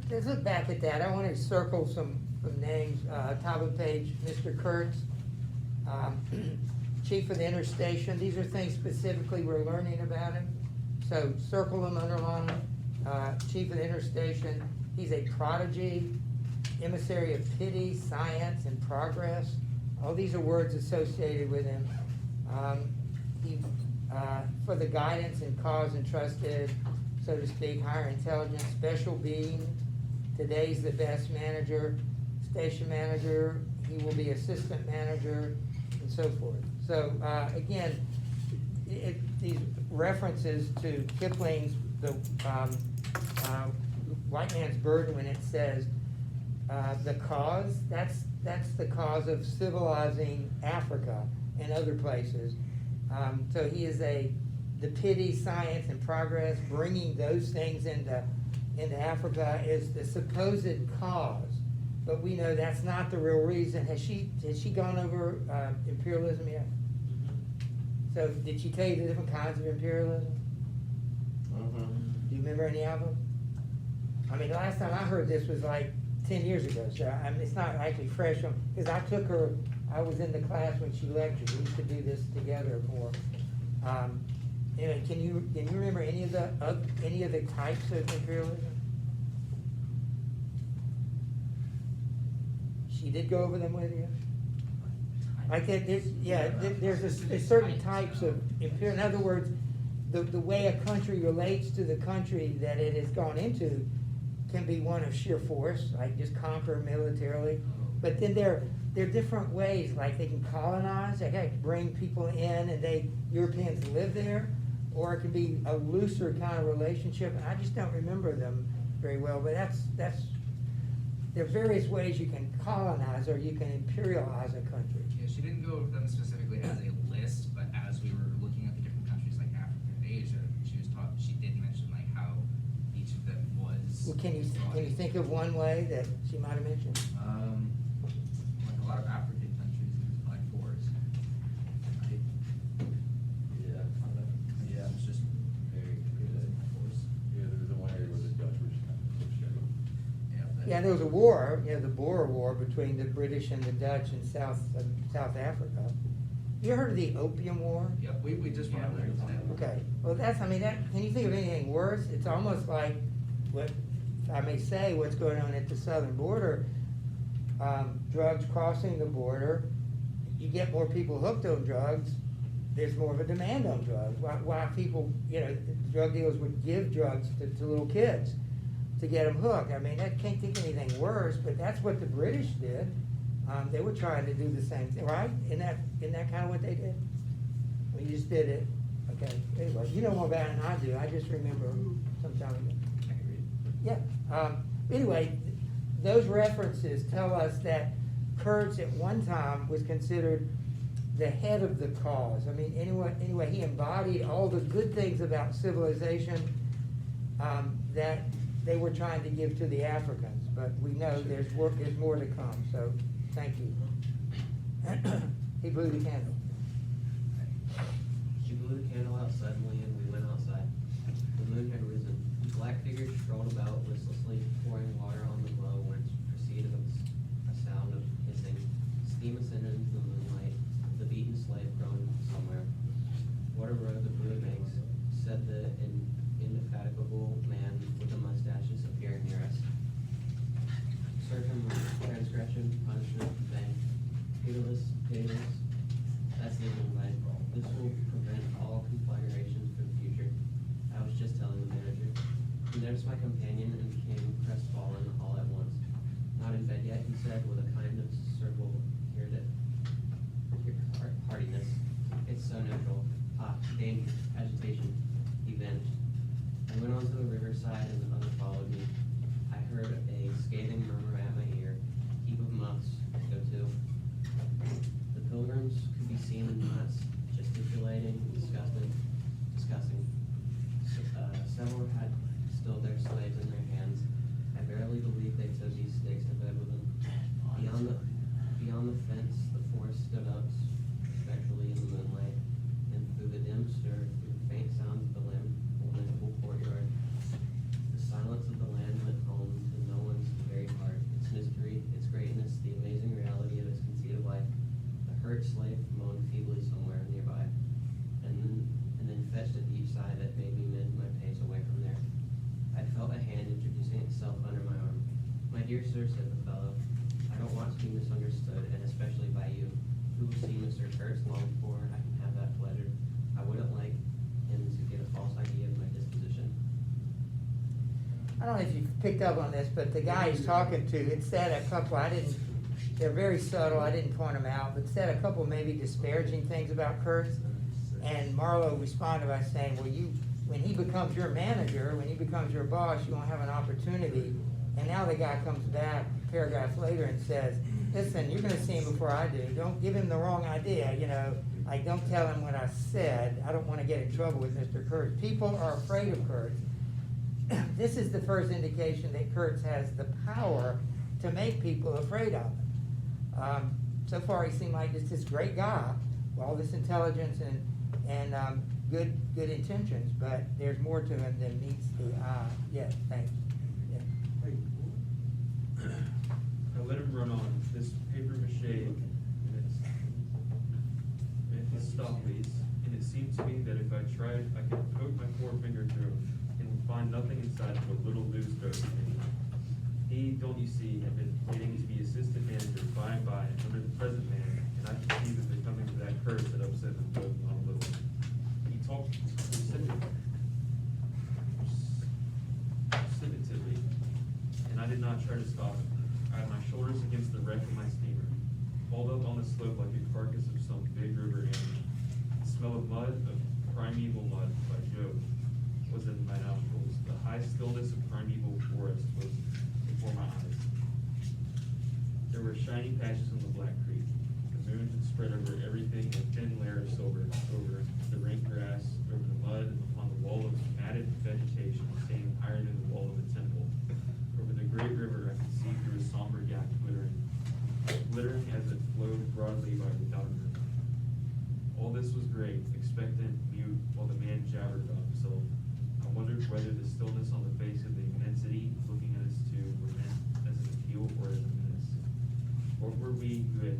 let's look back at that. I want to circle some names. Top of the page, Mr. Kurtz, Chief of the Interstation. These are things specifically we're learning about him. So circle them, underline them. Chief of the Interstation. He's a prodigy, emissary of pity, science, and progress. All these are words associated with him. He, for the guidance and cause entrusted, so to speak, higher intelligence, special being. Today's the best manager, station manager. He will be assistant manager, and so forth. So again, these references to Kipling's the White Man's Burden, when it says the cause, that's the cause of civilizing Africa and other places. So he is the pity, science, and progress, bringing those things into Africa is the supposed cause, but we know that's not the real reason. Has she gone over imperialism yet? So did she tell you the different kinds of imperialism? Do you remember any of them? I mean, the last time I heard this was like 10 years ago, so I mean, it's not actually fresh on, because I took her, I was in the class when she lectured. We used to do this together more. Anyway, can you remember any of the types of imperialism? She did go over them with you? I think there's certain types of imperialism. In other words, the way a country relates to the country that it has gone into can be one of sheer force, like just conquer militarily. But then there are different ways, like they can colonize, they can bring people in and Europeans live there, or it can be a looser kind of relationship. And I just don't remember them very well, but there are various ways you can colonize or you can imperialize a country. Yeah, she didn't go over them specifically as a list, but as we were looking at the different countries like Africa and Asia, she did mention like how each of them was. Well, can you think of one way that she might have mentioned? Like a lot of African countries use black forest. Right? Yeah, it's just very good. Yeah, there was the one area where the Dutch were just kind of showing. Yeah, there was a war, the Boer War between the British and the Dutch in South Africa. You heard of the Opium War? Yep, we just went over there today. Okay, well can you think of anything worse? It's almost like what I may say, what's going on at the southern border. Drugs crossing the border, you get more people hooked on drugs, there's more of a demand on drugs. Why people, drug dealers would give drugs to little kids to get them hooked. I mean, I can't think of anything worse, but that's what the British did. They were trying to do the same thing, right? Isn't that kind of what they did? Well, you just did it. Okay, anyway, you know more about it than I do. I just remember some time ago. I can read. Yeah. Anyway, those references tell us that Kurtz at one time was considered the head of the cause. I mean, anyway, he embodied all the good things about civilization that they were trying to give to the Africans. But we know there's more to come. So, thank you. He blew the candle. She blew the candle out suddenly, and we went outside. The moon had risen. Black figures strolled about, listlessly pouring water on the glow, when it preceded a sound of hissing. Steam ascended into the moonlight, the beaten slave groaned somewhere. What a road the blue makes, said the indefatigable man with the mustaches appearing near us. Certain transgression, punishment, vain, pitiless, that's the moonlight. This will prevent all conflagrations for the future. I was just telling the manager. He noticed my companion and became crestfallen all at once. Not in bed yet, he said, with a kind of circle heartiness. It's so natural. Danger, agitation. He vanished. I went on to the riverside and the other followed me. I heard a scathing murmur at my ear. Heap of muffs. Go to. The pilgrims could be seen in knots, gesticulating, discussing. Several had still their slaves in their hands. I verily believe they took these stakes to bed with them. Beyond the fence, the forest stood up spectrally in the moonlight, and through the dim stir, through the faint sounds of the lamentable courtyard, the silent myself under my arm. "My dear sir," said the fellow, "I don't want to be misunderstood, and especially by you. You will see Mr. Kurtz long before I can have that pleasure. I wouldn't like him to get a false idea of my disposition." I don't know if you picked up on this, but the guy he's talking to, it said a couple, they're very subtle, I didn't point them out, but said a couple maybe disparaging things about Kurtz. And Marlowe responded by saying, well, when he becomes your manager, when he becomes your boss, you won't have an opportunity. And now the guy comes back a paragraph later and says, listen, you're gonna see him before I do. Don't give him the wrong idea, like don't tell him what I said. I don't wanna get in trouble with Mr. Kurtz. People are afraid of Kurtz. This is the first indication that Kurtz has the power to make people afraid of him. So far, he seemed like just this great guy, with all this intelligence and good intentions, but there's more to him than meets the eye. Yes, thanks. Yeah. I let him run on this paper mache Mephistopheles, and it seemed to me that if I tried, I could poke my forefinger through and would find nothing inside of a little loose dope. He, don't you see, had been planning to be assistant manager by and by under the present man, and I could see that the coming to that curse had upset them both not a little. He talked precipitately, and I did not try to stop him. I had my shoulders against the wreck of my steamer, hauled up on the slope like a carcass of some big river animal. The smell of mud, of primeval mud, by Jove, was in my nostrils. The high stillness of primeval forest was before my eyes. There were shiny patches on the Black Creek. The moon had spread over everything a thin layer of silver, over the rank grass, over the mud, upon the wall of matted vegetation standing higher than the wall of a temple. Over the great river I could see through a somber gap glittering as it flowed broadly by without a river. All this was great, expectant, mute, while the man jabbered about himself. I wondered whether the stillness on the face of the immensity looking at us two were meant as an appeal or as a menace. Or were we who had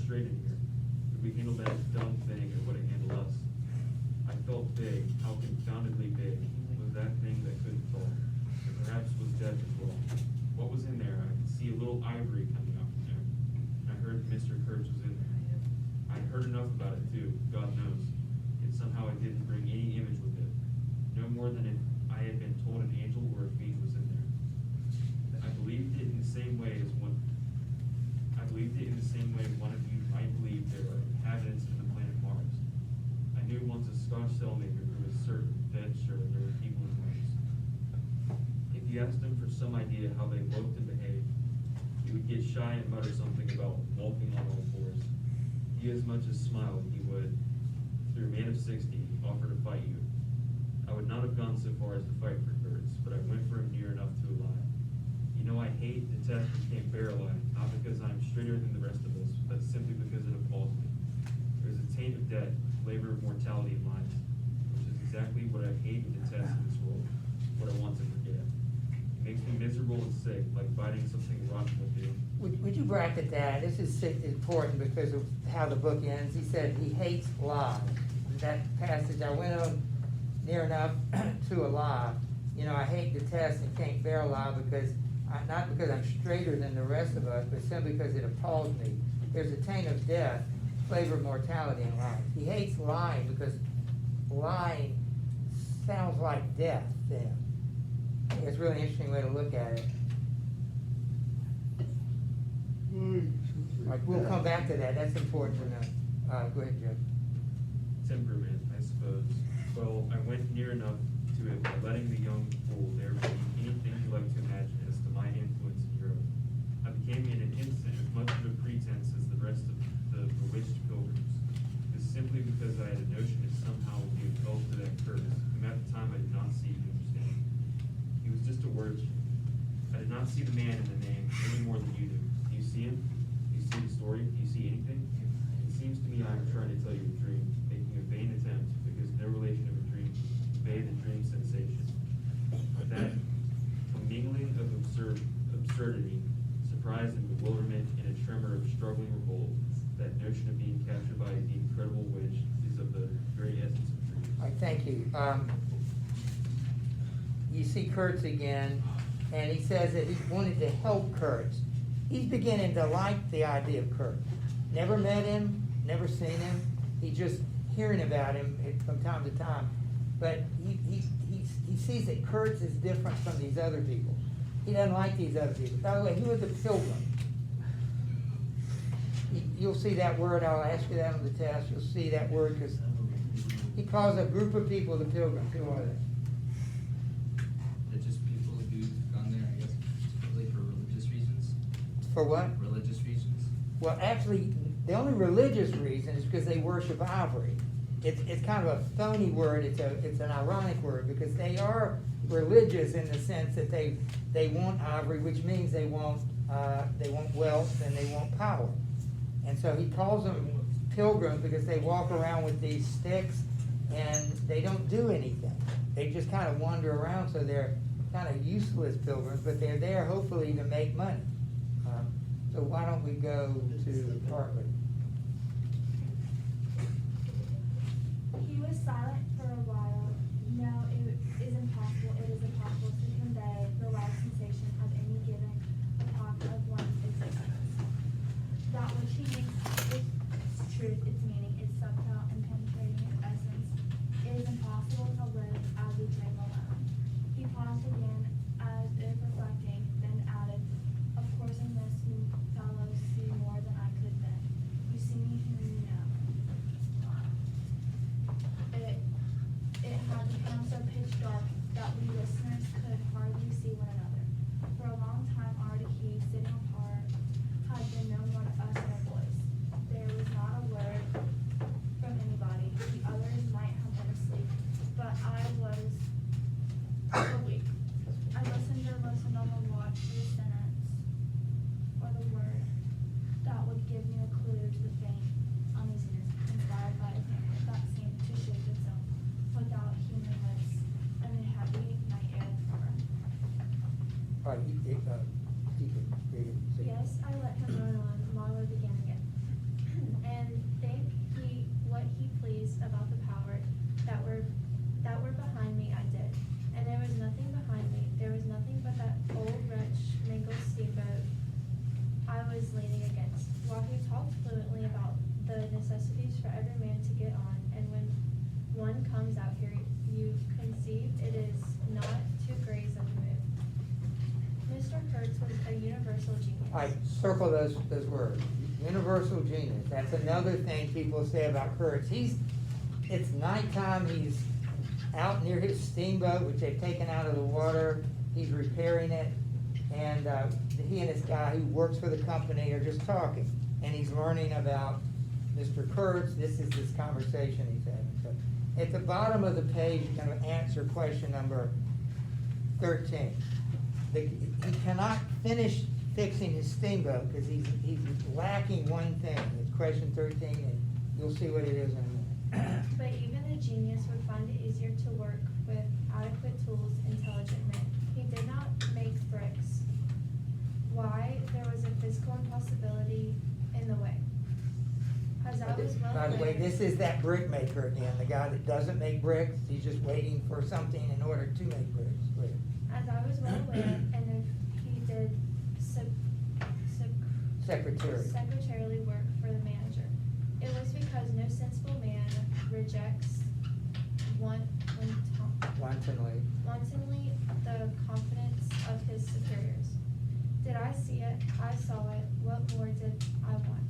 strayed in here? Could we handle that dumb thing or would it handle us? I felt big, how confoundedly big was that thing that couldn't fall. And perhaps was death as well. What was in there? I could see a little ivory coming out from there. And I heard Mr. Kurtz was in there. I heard enough about it too, God knows. Yet somehow I didn't bring any image with it. No more than if I had been told an angel or a fiend was in there. I believed it in the same way one of you might believe there are inhabitants in the planet Mars. I knew once a Scotch sailmaker who was certain, dead sure, there were people in Mars. If you asked him for some idea how they looked and behaved, he would get shy and mutter something about walking on all fours. He as much as smiled, he would, through a man of 60, offer to fight you. I would not have gone so far as to fight for Kurtz, but I went for him near enough to a lie. You know, I hate, detest, and can't bear a lie, not because I'm straighter than the rest of us, but simply because it appalls me. There's a taint of death, flavor of mortality in lies, which is exactly what I hate and detest in this world, what I want to forget. It makes me miserable and sick, like biting something rotten will do. Would you bracket that? This is important because of how the book ends. He said he hates lies. That passage, I went on near enough to a lie. I hate, detest, and can't bear a lie because, not because I'm straighter than the rest of us, but simply because it appalls me. There's a taint of death, flavor of mortality in lies. He hates lying because lying sounds like death to him. I think it's a really interesting way to look at it. Like, we'll come back to that. That's important to know. Go ahead, Jeff. Temperament, I suppose. Well, I went near enough to it by letting the young fool there believe anything you like to imagine as to my influence in Europe. I became in an instant as much of a pretense as the rest of the bewitched pilgrims. This simply because I had a notion that somehow he had fell to that curse, whom at the time I did not see, you understand. He was just a wordsmith. I did not see the man in the name any more than you do. Do you see him? Do you see the story? Do you see anything? It seems to me I am trying to tell you a dream, making a vain attempt, because no relation of a dream can convey the dream sensation. But that commingling of absurdity, surprise and bewilderment, and a tremor of struggling revolt, that notion of being captured by the incredible which is of the very essence of dreams. All right, thank you. You see Kurtz again, and he says that he wanted to help Kurtz. He's beginning to like the idea of Kurtz. Never met him, never seen him. He's just hearing about him from time to time. But he sees that Kurtz is different from these other people. He doesn't like these other people. By the way, who are the pilgrims? You'll see that word. I'll ask you that on the test. You'll see that word because he calls a group of people the pilgrims. Who are they? They're just people who've gone there, I guess, typically for religious reasons. For what? Religious reasons. Well, actually, the only religious reason is because they worship ivory. It's kind of a phony word. It's an ironic word because they are religious in the sense that they want ivory, which means they want wealth and they want power. And so he calls them pilgrims because they walk around with these sticks and they don't do anything. They just kind of wander around, so they're kind of useless pilgrims, but they're there hopefully to make money. So why don't we go to Bartlett? He was silent for a while. No, it is impossible. It is impossible to convey the life sensation of any given epoch of one's existence. That which he makes its truth, its meaning, its subtle and penetrating its essence. It is impossible to live as we dream alone. He paused again, as if reflecting, then added, "Of course in this you fellows see more than I could then. You see me whom you know." It had become so pitch dark that we listeners could hardly see one another. For a long time already he, sitting apart, had been no more to us than a voice. There was not a word from anybody. The others might have been asleep, but I was awake. I listened and listened on the watch for the sentence or the word that would give me a clue to the faint uneasiness inspired by a hammer that seemed to shake itself without human lips and a heavy night air cover. All right, you can read it. See. Yes, I let him run on. Marlowe began again. And think he what he pleased about the power that were behind me I did. And there was nothing behind me. There was nothing but that old wretch mangled steamboat I was leaning against. While he talked fluently about the necessities for every man to get on, and when one comes out here, you conceive it is not to graze of the moon. Mr. Kurtz was a universal genius. All right, circle those words. Universal genius. That's another thing people say about Kurtz. It's nighttime. He's out near his steamboat, which they've taken out of the water. He's repairing it, and he and this guy who works for the company are just talking, and he's learning about Mr. Kurtz. This is this conversation he's having. So, at the bottom of the page, you're going to answer question number 13. He cannot finish fixing his steamboat because he's lacking one thing. It's question 13, and you'll see what it is in a minute. But even a genius would find it easier to work with adequate tools, intelligent men. He did not make bricks. Why? There was a physical impossibility in the way. As I was well By the way, aware- this is that brick maker again, the guy that doesn't make bricks. He's just waiting for something in order to make bricks. As I was well aware, and if he did secretarially work for the manager, it was because no sensible man rejects wantonly the confidence of his superiors. Did I see it? I saw it. What more did I want?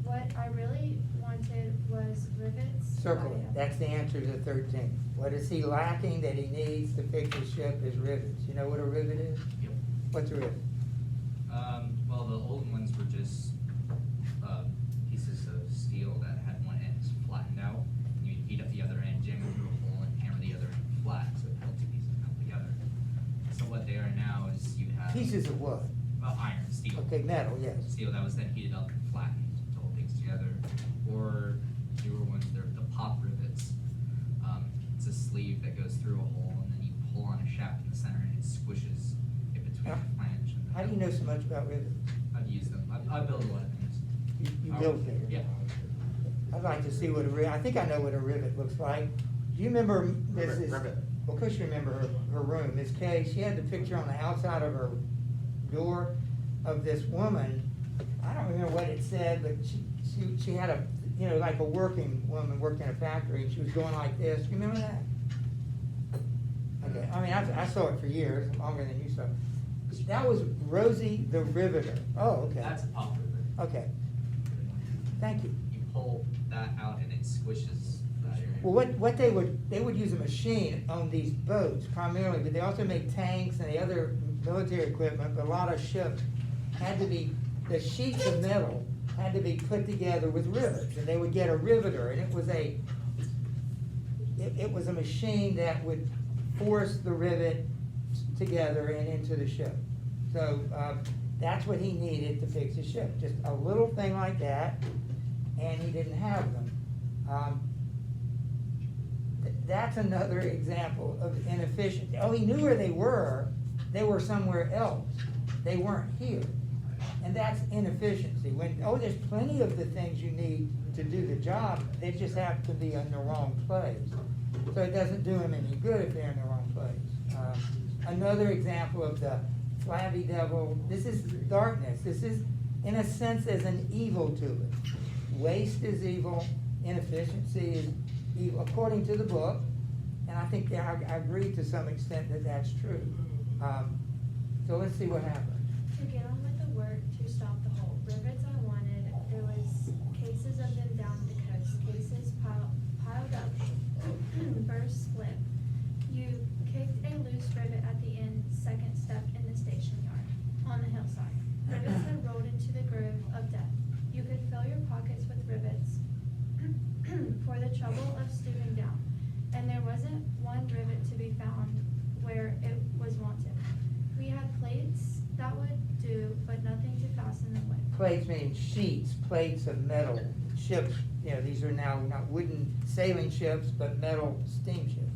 What I really wanted was rivets. Circle it. That's the answer to 13. What is he lacking that he needs to fix his ship is rivets. You know what a rivet is? Yep. What's a rivet? Well, the old ones were just pieces of steel that had one end flattened out. You'd heat up the other end, jam it through a hole, and hammer the other end flat, so it held two pieces held together. So what they are now is you have Pieces of what? iron, steel. Okay, metal, yes. Steel that was then heated up and flattened to hold things together. Or newer ones, they're the pop rivets. It's a sleeve that goes through a hole, and then you pull on a shaft in the center, and it squishes it between the flange and the How do you know so much about rivets? I've used them. I build a lot of things. You build things? Yeah. I'd like to see what I think I know what a rivet looks like. Do you remember Mrs. well, of course you remember her room, Miss Kay, she had the picture on the outside of her door of this woman. I don't remember what it said, but she had a, you know, like a working woman worked in a factory, and she was going like this. You remember that? Okay, I mean, I saw it for years, longer than you saw. That was Rosie the Riveter. Oh, okay. That's a pop rivet. Okay. Thank you. You pull that out and it squishes that area. Well, what they would use a machine on these boats primarily, but they also make tanks and the other military equipment, but a lot of ships had to be, the sheets of metal had to be put together with rivets, and they would get a riveter, and it was a machine that would force the rivet together and into the ship. So, that's what he needed to fix his ship, just a little thing like that, and he didn't have them. That's another example of inefficiency. Oh, he knew where they were somewhere else. They weren't here. And that's inefficiency. When, oh, there's plenty of the things you need to do the job, they just have to be in the wrong place. So it doesn't do them any good if they're in the wrong place. Another example of the flabby devil, this is darkness. This is, in a sense, there's an evil to it. Waste is evil, inefficiency is evil, according to the book. And I think I agree to some extent that that's true. So let's see what happens. To get on with the work to stop the hole, rivets I wanted, there was cases of them down the coast, cases piled up, burst split. You kicked a loose rivet at the end, second step in the station yard, on the hillside. Rivets had rolled into the groove of death. You could fill your pockets with rivets for the trouble of stooping down, and there wasn't one rivet to be found where it was wanted. We had plates that would do, but nothing to fasten them with. Plates meaning sheets, plates of metal, ships, you know, these are now not wooden sailing ships, but metal steamships.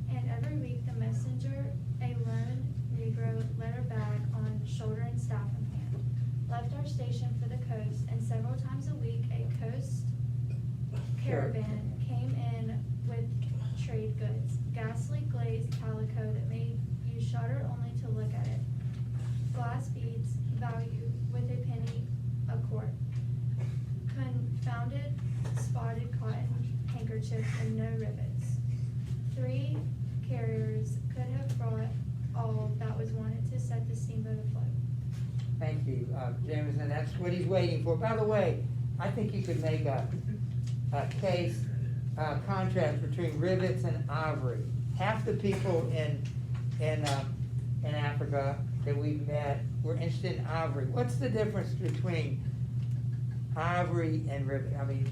And every week the messenger, a lone Negro, letter bag on shoulder and staff in hand, left our station for the coast, and several times a week a coast caravan came in with trade goods, ghastly glazed calico that made you shudder only to look at it, glass beads, value with a penny a quart, confounded spotted cotton handkerchiefs and no rivets. 3 carriers could have brought all that was wanted to set the steamboat afloat. Thank you, Jameson, that's what he's waiting for. By the way, I think you could make a case, contrast between rivets and ivory. Half the people in Africa that we've met were interested in ivory. What's the difference between ivory and rivet? I mean,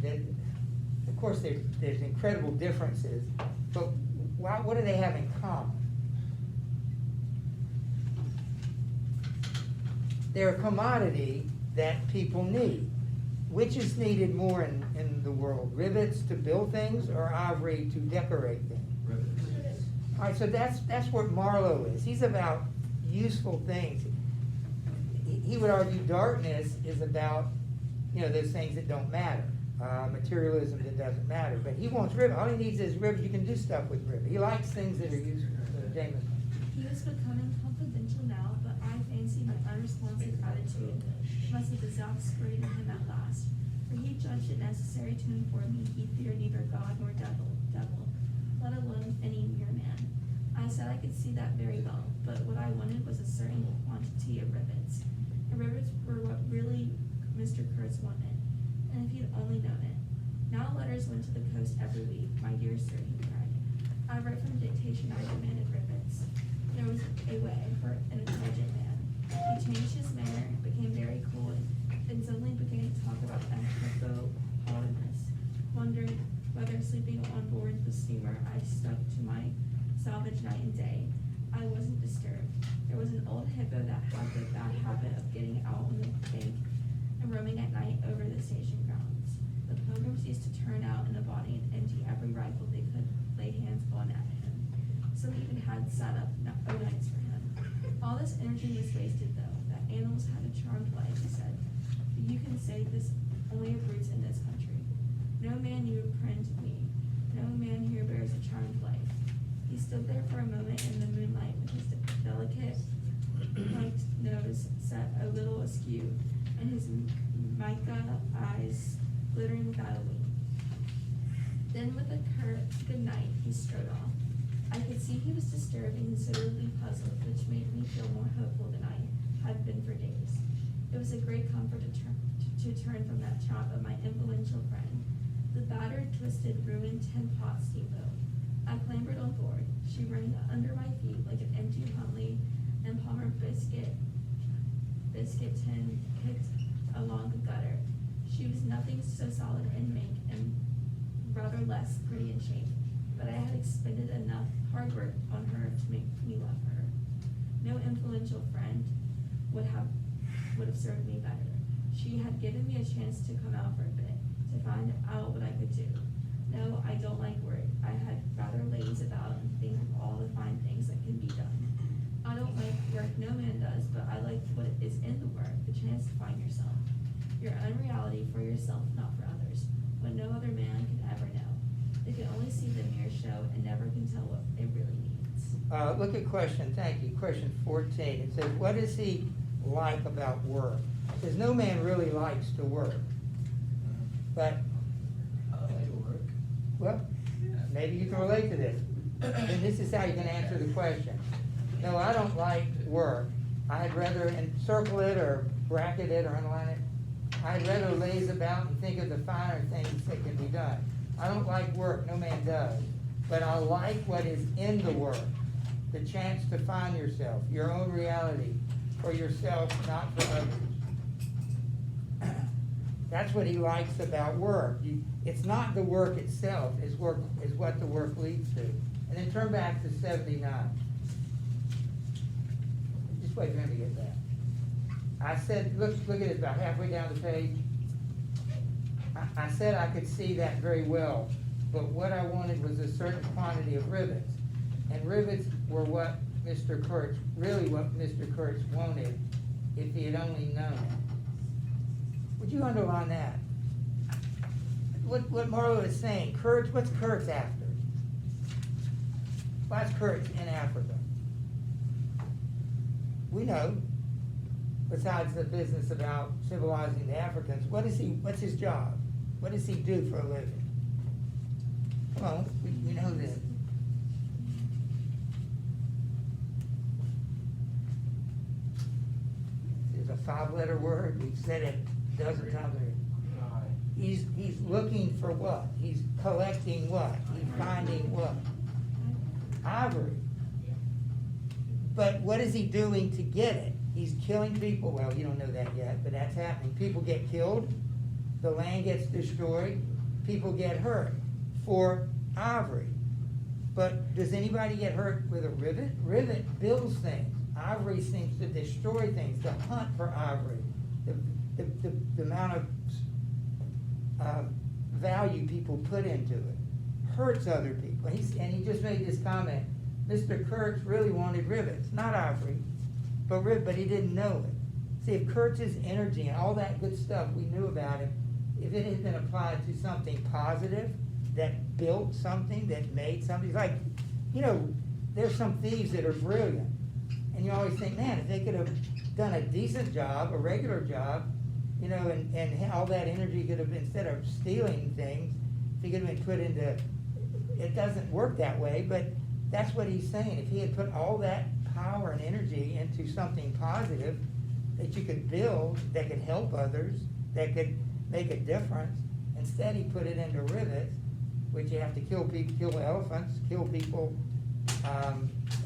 of course, there's incredible differences, but what do they have in common? They're a commodity that people need. Which is needed more in the world? Rivets to build things or ivory to decorate things? Rivets. All right, so that's what Marlowe is. He's about useful things. He would argue darkness is about, you know, those things that don't matter. Materialism that doesn't matter. But he wants rivet. All he needs is rivet. You can do stuff with rivet. He likes things that are useful. Jameson. He was becoming confidential now, but I fancy my unresponsive attitude must have exasperated him at last, for he judged it necessary to inform me he feared neither God nor devil, let alone any mere man. I said I could see that very well, but what I wanted was a certain quantity of rivets. And rivets were what really Mr. Kurtz wanted, and if he had only known it. Now letters went to the coast every week. My dear sir, he cried. I wrote from dictation I demanded rivets. There was a way for an intelligent man. He changed his manner, became very cool, and suddenly began to talk about anthropophagus. Wondered whether sleeping on board the steamer I stuck to my salvage night and day. I wasn't disturbed. There was an old hippo that had the bad habit of getting out on the bank and roaming at night over the station grounds. The pilgrims used to turn out in a body and empty every rifle they could lay hands on at him. Some even had sat up nights for him. All this energy was wasted, though. That animals had a charmed life, he said. But you can say this only of brutes in this country. No man you print me. No man here bears a charmed life. He stood there for a moment in the moonlight with his delicate, punked nose set a little askew, and his mica eyes glittering without a wink. Then with a curt good night, he strode off. I could see he was disturbed and considerably puzzled, which made me feel more hopeful than I had been for days. It was a great comfort to turn from that chop of my influential friend, the battered, twisted, ruined tin-pot steamboat. I clambered on board. She rang under my feet like an empty Huntley and Palmer biscuit tin kicked along the gutter. She was nothing so solid in make and rather less pretty in shape, but I had expended enough hard work on her to make me love her. No influential friend would have served me better. She had given me a chance to come out for a bit, to find out what I could do. No, I don't like work. I had rather laze about and think of all the fine things that can be done. I don't like work, no man does, but I like what is in the work, the chance to find yourself. Your own reality for yourself, not for others, what no other man can ever know. They can only see the mere show and never can tell what it really means. Look at question, thank you, question 14. It says, what does he like about work? It says, no man really likes to work. But, I like to work. well, maybe you can relate to this. And this is how you can answer the question. No, I don't like work. I'd rather encircle it or bracket it or underline it. I'd rather laze about and think of the finer things that can be done. I don't like work, no man does. But I like what is in the work. The chance to find yourself, your own reality, for yourself, not for others. That's what he likes about work. It's not the work itself, it's what the work leads to. And then turn back to 79. Just wait for him to get that. I said, look at it, about halfway down the page. I said I could see that very well, but what I wanted was a certain quantity of rivets. And rivets were what Mr. Kurtz wanted if he had only known it. Would you underline that? What Marlo is saying, what's Kurtz after? Why's Kurtz in Africa? We know, besides the business about civilizing the Africans, what's his job? What does he do for a living? Come on, we know this. It's a 5-letter word, we've said it a dozen times. He's looking for what? He's collecting what? He's finding what? Ivory. But what is he doing to get it? He's killing people. Well, you don't know that yet, but that's happening. People get killed, the land gets destroyed, people get hurt for ivory. But does anybody get hurt with a rivet? Rivet builds things. Ivory seems to destroy things, the hunt for ivory, the amount of value people put into it hurts other people. And he just made this comment, Mr. Kurtz really wanted rivets, not ivory, but he didn't know it. See, if Kurtz's energy and all that good stuff we knew about him, if it had been applied to something positive, that built something, that made something, it's like, there's some thieves that are brilliant. And you always think, man, if they could have done a decent job, a regular job, and all that energy could have been, instead of stealing things, if it could have been put into, it doesn't work that way, but that's what he's saying. If he had put all that power and energy into something positive that you could build, that could help others, that could make a difference, instead he put it into rivets, which you have to kill people, kill elephants, kill people,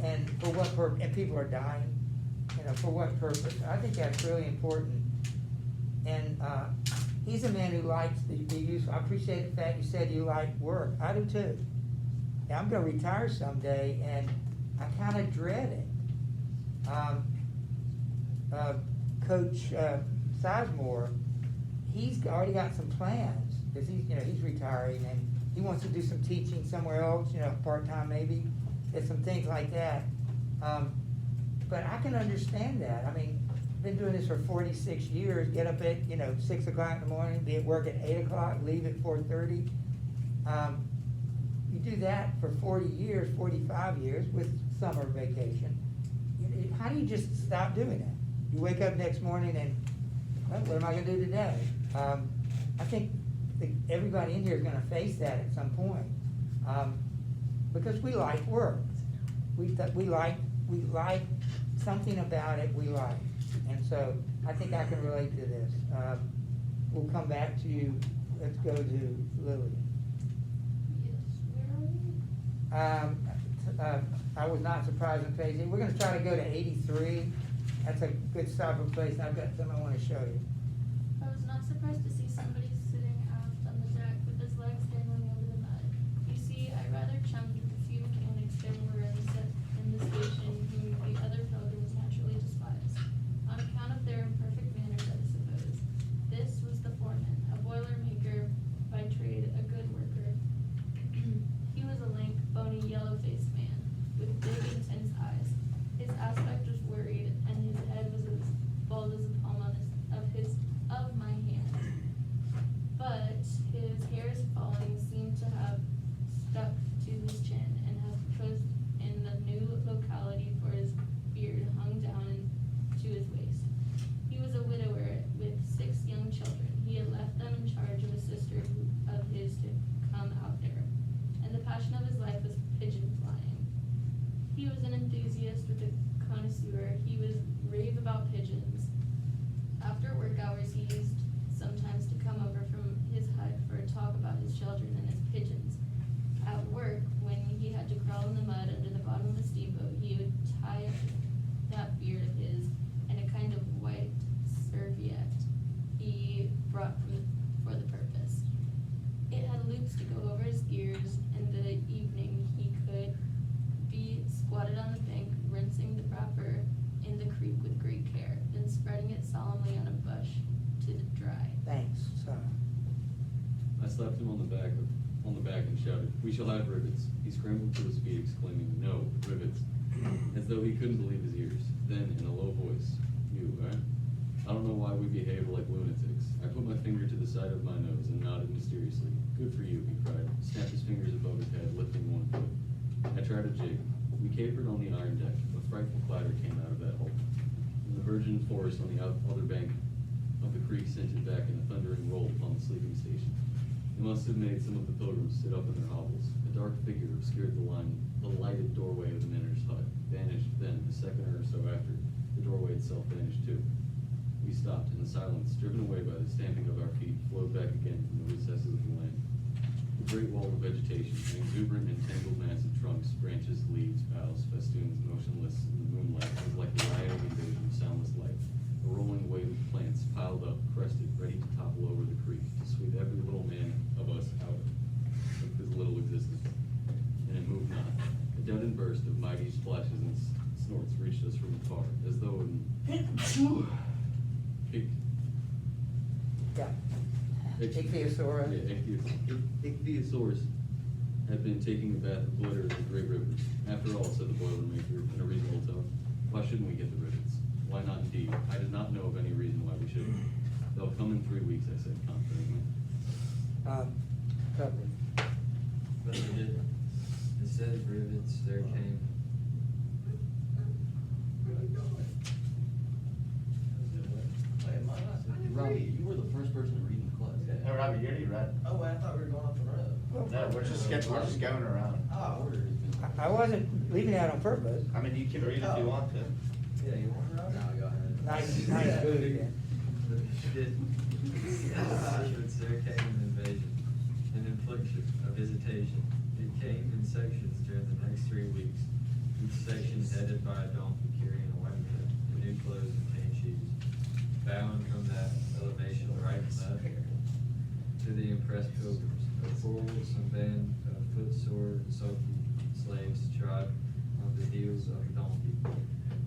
and for what purpose? And people are dying. For what purpose? I think that's really important. And he's a man who likes the use. I appreciate the fact you said you like work. I do too. Yeah, I'm going to retire someday, and I kind of dread it. Coach Sizemore, he's already got some plans because he's retiring and he wants to do some teaching somewhere else, part-time maybe. There's some things like that. But I can understand that. I mean, I've been doing this for 46 years, get up at, 6 o'clock in the morning, be at work at 8 o'clock, leave at 4:30. you do that for 40 years, 45 years with summer vacation, how do you just stop doing that? You wake up next morning and, well, what am I gonna do today? I think everybody in here is gonna face that at some point, because we like work. We like something about it we like, and so I think I can relate to this. We'll come back to you. Let's go to Lily. Yes, where are we? I was not surprised in phase 8. We're gonna try to go to 83. That's a good stopping place. I've got something I wanna show you. I was not surprised to see somebody sitting aft on the deck with his legs dangling over the mud. You see, I rather chummed with the few mechanics there were in the station whom the other pilgrims naturally despised, on account of their imperfect manners, I suppose. This was the foreman, a boiler-maker by trade, a good worker. He was a lank, bony, yellow-faced man, with big, intense eyes. His aspect was worried, and his head was as bald as the palm of my hand. But his hairs falling seemed to have stuck to his chin, and have posed in the new locality, for his beard hung down to his waist. He was a widower with 6 young children. He had left them in charge of a sister of his to come out there, and the passion of his life was pigeon flying. He was an enthusiast with a connoisseur. He was rave about pigeons. After work hours, he used sometimes to come over from his hut for a talk about his children and his pigeons. At work, when he had to crawl in the mud under the bottom of a steamboat, he would tie that beard of his in a kind of white serviette he brought for the purpose. It had loops to go over his ears. In the evening, he could be squatted on the bank, rinsing the wrapper in the creek with great care, then spreading it solemnly on a bush to dry. Thanks, son. I slapped him on the back and shouted, "We shall have rivets." He scrambled to his feet, exclaiming, "No, rivets," as though he couldn't believe his ears. Then, in a low voice, "You, eh? I don't know why we behave like lunatics." I put my finger to the side of my nose and nodded mysteriously. "Good for you," he cried, snapped his fingers above his head, lifting one foot. I tried a jig. We capered on the iron deck. A frightful clatter came out of that hole. And the virgin forest on the other bank of the creek sent it back in a thundering roll upon the sleeping station. It must have made some of the pilgrims sit up in their hovels. A dark figure obscured the lighted doorway of the Minner's hut, vanished then, a second or so after, the doorway itself vanished too. We stopped, and the silence, driven away by the stamping of our feet, flowed back again from the recesses of the land. The great wall of vegetation, an exuberant and tangled mass of trunks, branches, leaves, boughs, festoons, motionless in the moonlight, was like a riot invasion of soundless light. A rolling wave of plants piled up, crested, ready to topple over the creek, to sweep every little man of us out of his little existence. And it moved not. A deadened burst of mighty splashes and snorts reached us from afar, as though in Yeah. Ichthyosaurus. Ichthyosaurus had been taking a bath of glitter in the great rivers. After all, said the boilermaker in a reasonable tone, why shouldn't we get the rivets? Why not indeed? I did not know of any reason why we shouldn't. They'll come in 3 weeks, I said confidently. Covered. But they didn't. Instead of rivets, there came. Robbie, you were the first person to read in class. Hey, Robbie, you already read. Oh, wait, I thought we were going off the road. No, we're just going around. Oh. I wasn't leaving that on purpose. I mean, you can read if you want to. Yeah, you want to run? No, go ahead. Nice food, yeah. There came an invasion, an infliction, a visitation. It came in sections during the next 3 weeks. Each section headed by a donkey carrying a white man in new clothes and tan shoes, bowing from that elevation right to the impressed pilgrims. A quarrelsome band of footsore, sulky slaves trod on the heels of a donkey.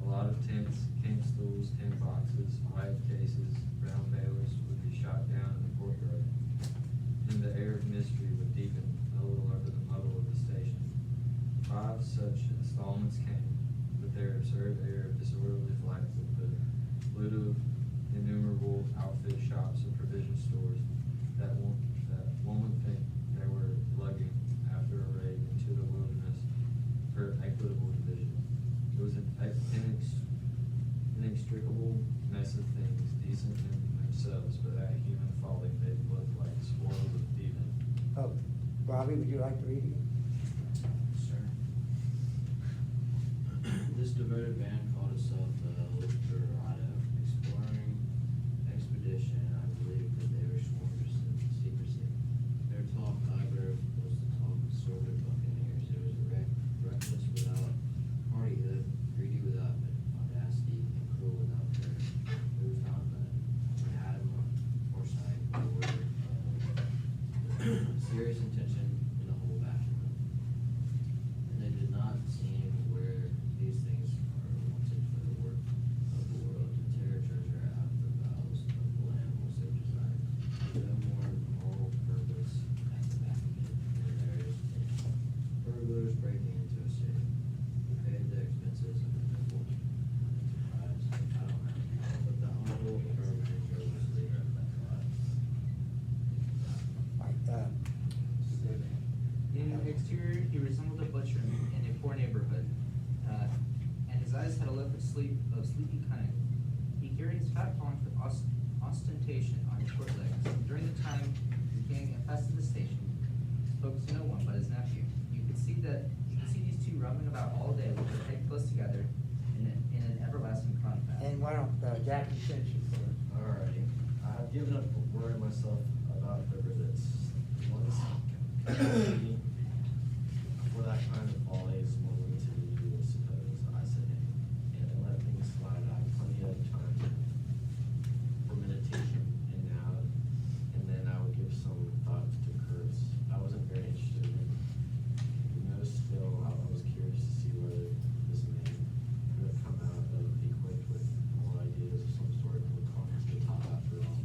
A lot of tents, camp stools, tent boxes, white cases, brown balers would be shot down in the courtyard. Then the air of mystery would deepen a little over the muddle of the station. 5 such installments came, with their absurd air of disorderly flights of the lid of innumerable outfit shops and provision stores that one would think they were lugging after a raid inextricable mess of things, decent in themselves, but that human folly made look like spoils of thieving. Oh, Bobby, would you like to read it? Sir. This devoted band called itself the Eldorado Exploring Expedition. I believe that they were sworn to secrecy. Their talk, however, was the talk of sordid buccaneers. It was reckless without hardihood, greedy without audacity, and cruel without courage. It was not men who had foresight or serious intention in the whole batch of them. And they did not seem where these things are wanted for the work of the world, to tear treasure out of the bowels of the land was their desire. No more moral purpose at the back of it than there is burglars breaking into a city, who paid the expenses of the temple enterprise. I don't know, but the humble firm manager was leader of that class. In exterior, he resembled a butcher in a poor neighborhood, and his eyes had a look of sleepy cunning. He carried his fat paunch with ostentation on his short legs. During the time he became a pest at the station, he spoke to no one but his nephew. You could see these two roaming about all day with their head close together in an everlasting confab. And why don't Jackie finish it for us? Alrighty, I've given up worrying myself about the rivets. Once, for that kind of folly is more limited than you would suppose, I said, and let things slide. I have plenty of time for meditation and now, and then I would give some thought to Kurtz. I wasn't very interested in him. Still, I was curious to see whether this man could have come out of equipped with more ideas of some sort of according to the top after all.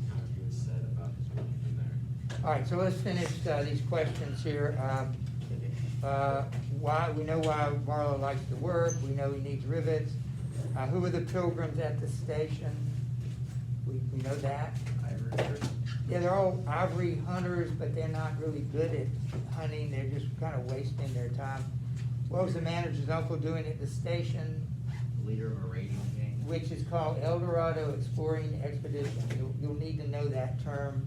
Kind of he was said about his work in there. All right, so let's finish these questions here. Why, we know why Marlowe likes to work, we know he needs rivets. Who are the pilgrims at the station? We know that. Yeah, they're all ivory hunters, but they're not really good at hunting, they're just kind of wasting their time. What was the manager's uncle doing at the station, Leader of a raiding gang. which is called Eldorado Exploring Expedition? You'll need to know that term.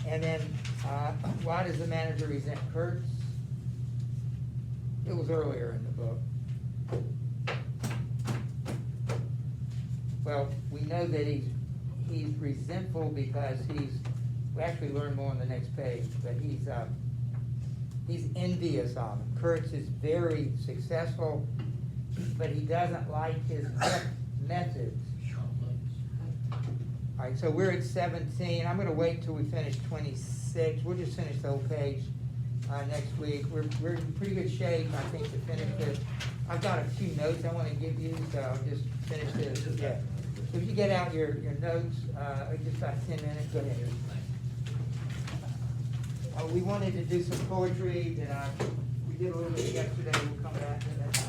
And then, why does the manager resent Kurtz? It was earlier in the book. Well, we know that he's resentful because we actually learn more on the next page, but he's envious of him. Kurtz is very successful, but he doesn't like his methods. All right, so we're at 17. I'm gonna wait till we finish 26. We'll just finish the whole page next week. We're in pretty good shape, I think, to finish this. I've got a few notes I wanna give you, so I'll just finish this. Yeah. So if you get out your notes, just about 10 minutes, go ahead. We wanted to do some poetry that we did a little bit yesterday. We'll come back to that.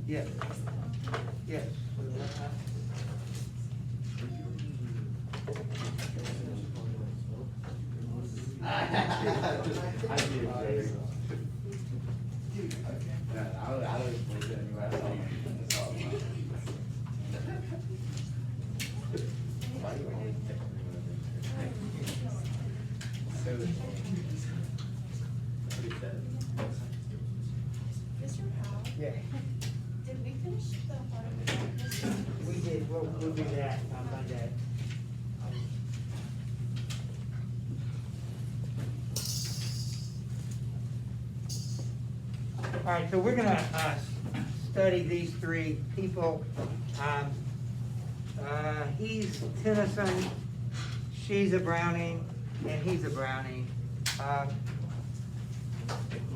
Yes. Yes. Mr. Powell? Yeah. Did we finish the part of the breakfast? We did, we'll do that on Monday. All right, so we're gonna study these three people. He's Tennyson, she's a Browning, and he's a Browning.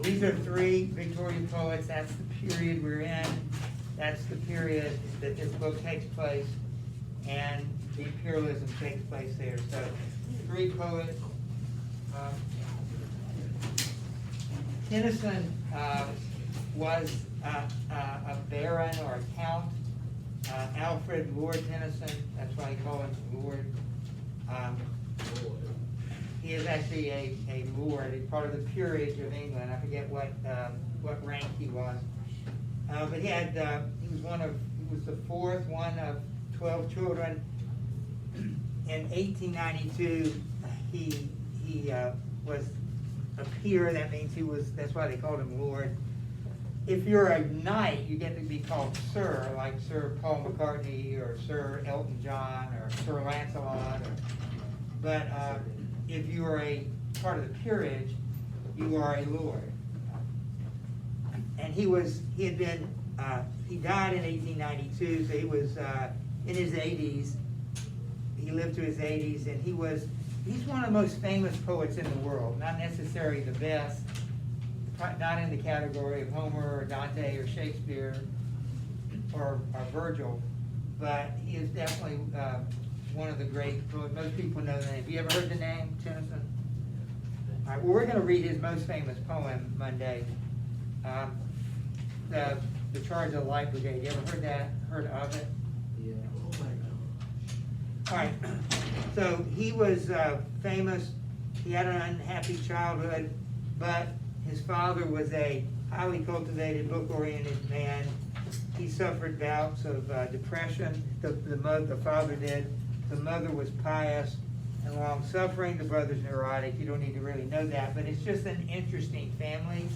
These are three Victorian poets. That's the period we're in. That's the period that this book takes place. And the imperialism takes place there. So, 3 poets. Tennyson was a baron or a count. Alfred Lord Tennyson, that's why he called him Lord. He is actually a lord. He's part of the peerage of England. I forget what rank he was. But he was the fourth one of 12 children. In 1892, he was a peer. That means that's why they called him Lord. If you're a knight, you get to be called Sir, like Sir Paul McCartney or Sir Elton John or Sir Lancelot. But if you are a part of the peerage, you are a lord. And he died in 1892, so he was in his 80s. He lived to his 80s, and he's one of the most famous poets in the world. Not necessarily the best, not in the category of Homer or Dante or Shakespeare or Virgil, but he is definitely one of the great poets. Most people know the name. Have you ever heard the name, Tennyson? All right, well, we're going to read his most famous poem Monday, the Charge of the Light Brigade. You ever heard of it? Yeah. Oh my gosh. All right, so he was famous. He had an unhappy childhood, but his father was a highly cultivated, book-oriented man. He suffered bouts of depression. The father did. The mother was pious and long-suffering. The brother's neurotic. You don't need to really know that, but it's just an interesting family.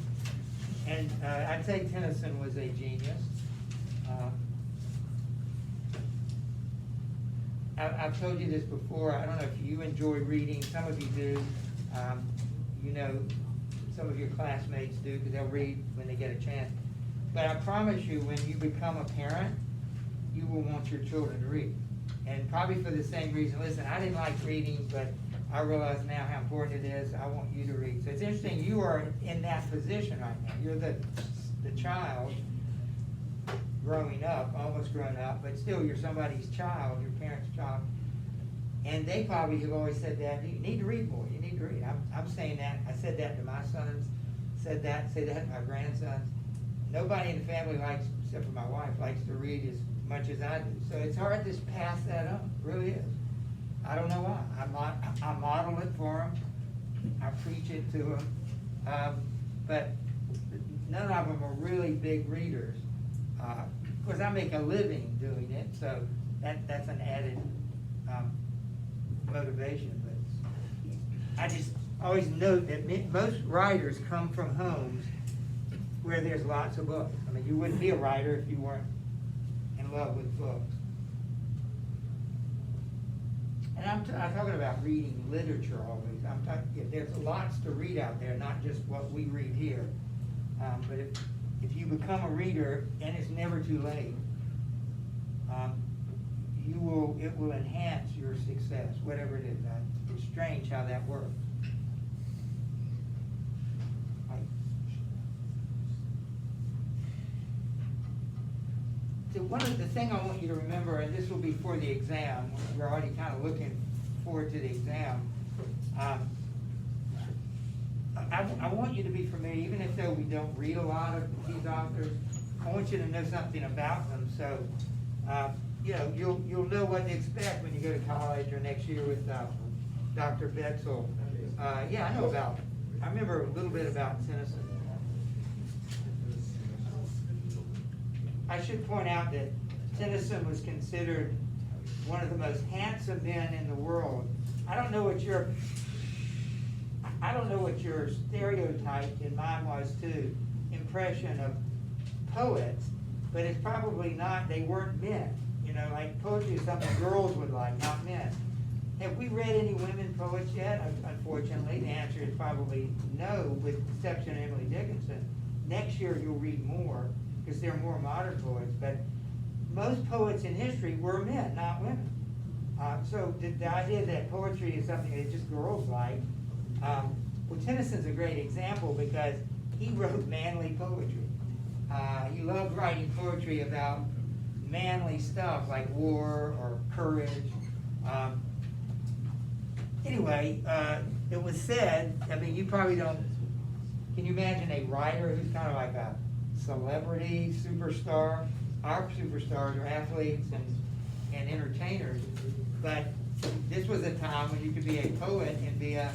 And I'd say Tennyson was a genius. I've told you this before. I don't know if you enjoy reading. Some of you do. You know, some of your classmates do because they'll read when they get a chance. But I promise you, when you become a parent, you will want your children to read. And probably for the same reason. Listen, I didn't like reading, but I realize now how important it is. I want you to read. So it's interesting, you are in that position right now. You're the child growing up, almost grown up, but still you're somebody's child, your parents' child. And they probably have always said that, you need to read more, you need to read. I'm saying that, I said that to my sons, say that to my grandsons. Nobody in the family likes, except for my wife, likes to read as much as I do. So it's hard to pass that on, it really is. I don't know why. I model it for them. I preach it to them. But none of them are really big readers. Of course, I make a living doing it, so that's an added motivation. But I just always note that most writers come from homes where there's lots of books. I mean, you wouldn't be a writer if you weren't in love with books. And I'm talking about reading literature always. I'm talking, there's lots to read out there, not just what we read here. But if you become a reader, and it's never too late, it will enhance your success, whatever it is. It's strange how that works. So the thing I want you to remember, and this will be for the exam, we're already kind of looking forward to the exam. I want you to be familiar, even if though we don't read a lot of these authors, I want you to know something about them. So, you'll know what to expect when you go to college or next year with Dr. Betzel. Yeah, I remember a little bit about Tennyson. I should point out that Tennyson was considered one of the most handsome men in the world. I don't know what your stereotype in mine was too, impression of poets, but it's probably not, they weren't men. You know, like poetry is something girls would like, not men. Have we read any women poets yet? Unfortunately, the answer is probably no, with the exception of Emily Dickinson. Next year you'll read more, because there are more modern poets, but most poets in history were men, not women. So the idea that poetry is something that just girls like, well, Tennyson's a great example because he wrote manly poetry. He loved writing poetry about manly stuff like war or courage Anyway, it was said, I mean, you probably don't, can you imagine a writer who's kind of like a celebrity, superstar? Our superstars are athletes and entertainers, but this was a time when you could be a poet and be a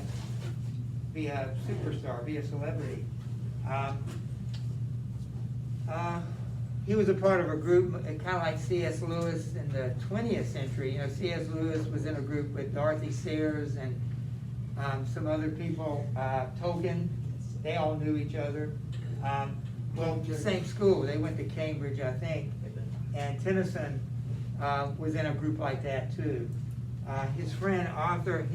superstar, be a celebrity. He was a part of a group, kind of like C.S. Lewis in the 20th century. You know, C.S. Lewis was in a group with Dorothy Sayers and some other people, Tolkien. They all knew each other. Well, the same school. They went to Cambridge, I think. And Tennyson was in a group like that too. His friend, author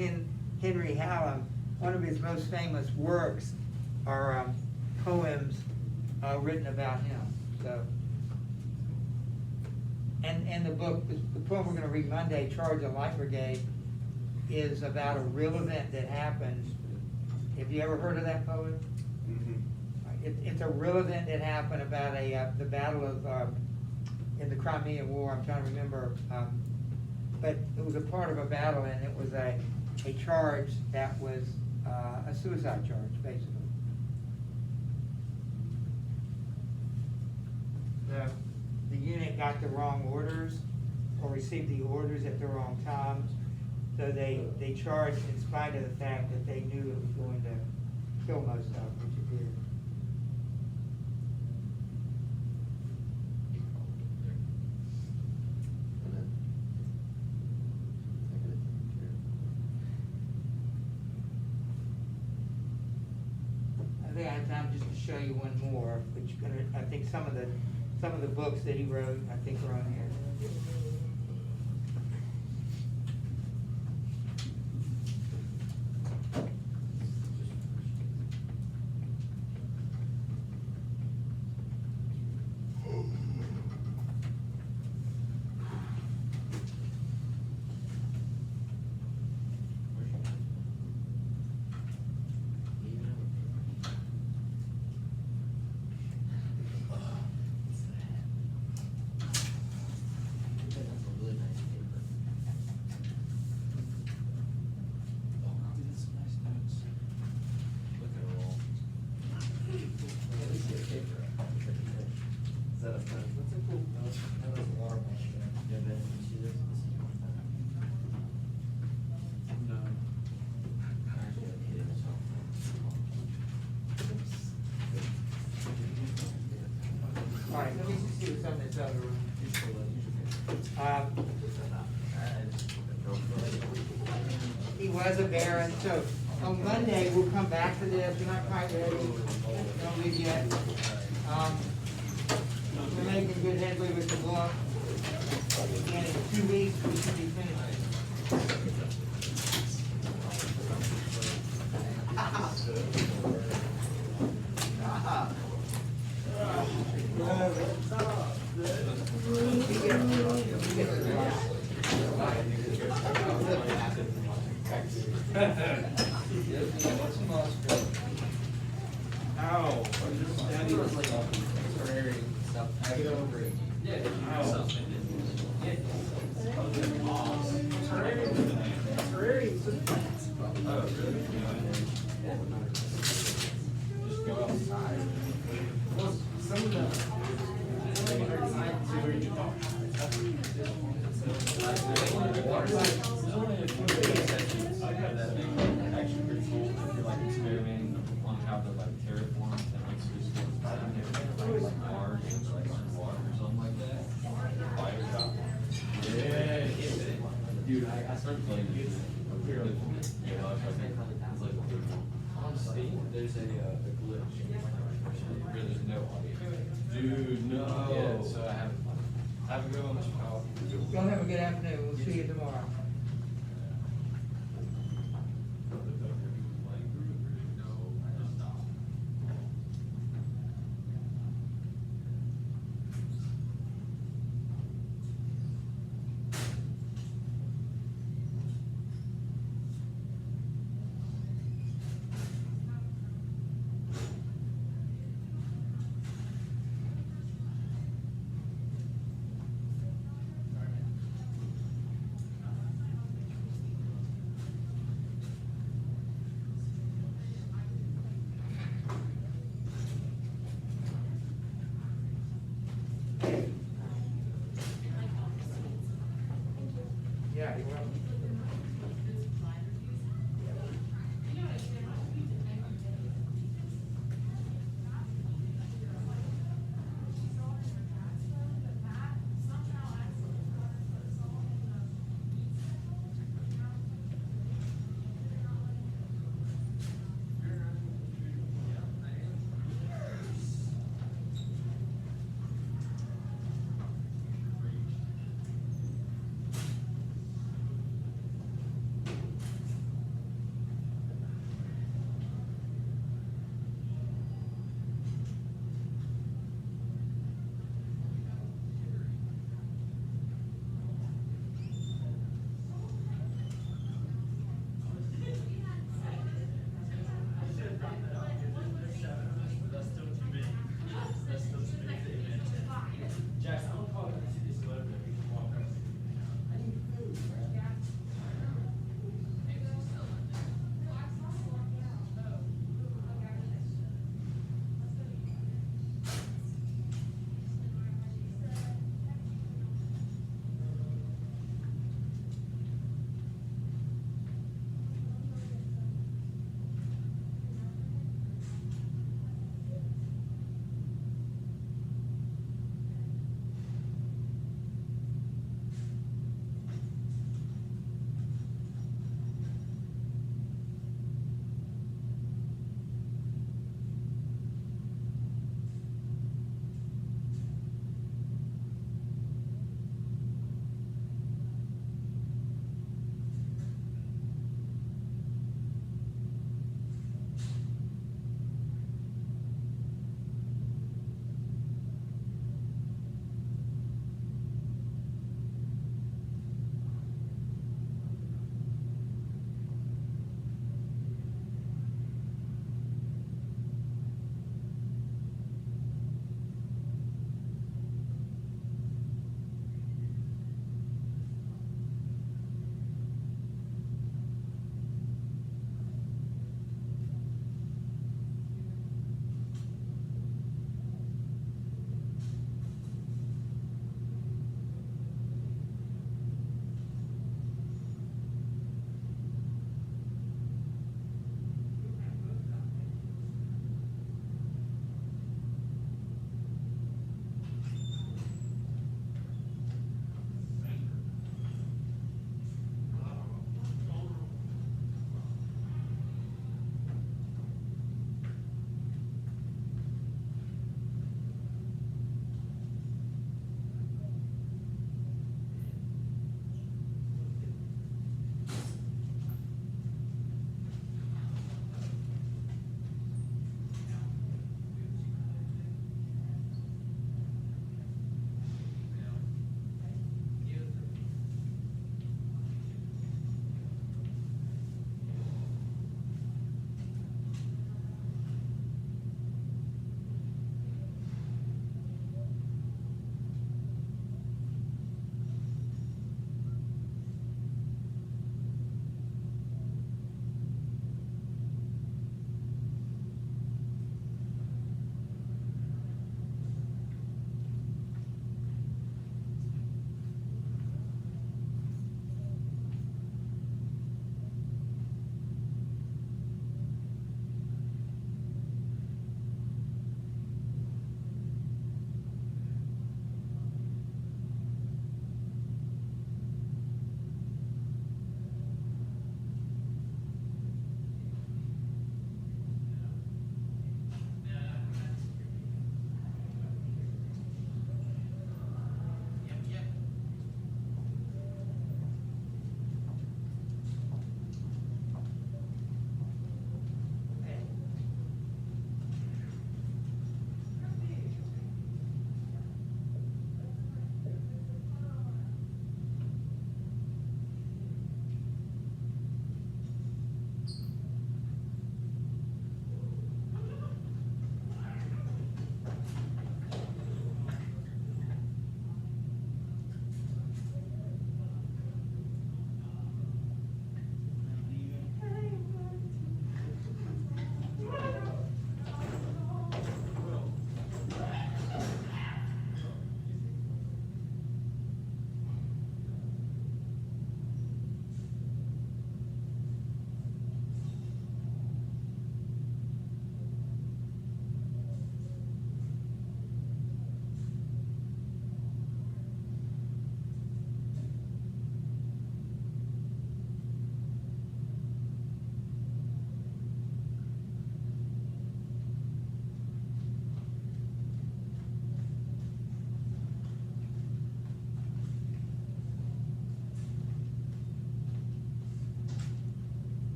Henry Hallam, one of his most famous works are poems written about him. So, and the book, the poem we're going to read Monday, Charge a Light Brigade, is about a real event that happened. Have you ever heard of that poem? It's a real event that happened about the battle of in the Crimean War. I'm trying to remember, but it was a part of a battle, and it was a charge that was a suicide charge, basically. The unit got the wrong orders, or received the orders at the wrong time, so they charged in spite of the fact that they knew it was going to kill most of them, which it did. I think I have time just to show you one more, which I think some of the books that he wrote, I think are on here. All right, let me just see what's on this other one. He was a baron, so on Monday, we'll come back to this. We're not quite ready. Don't leave yet. We're making good headway with the book. And in 2 weeks, we should be finished. Dude, I started playing this. On Steam, there's a glitch where there's no audio. Dude, no. Yeah, so I haven't. Have a good one, Mr. Powell. Y'all have a good afternoon. We'll see you tomorrow.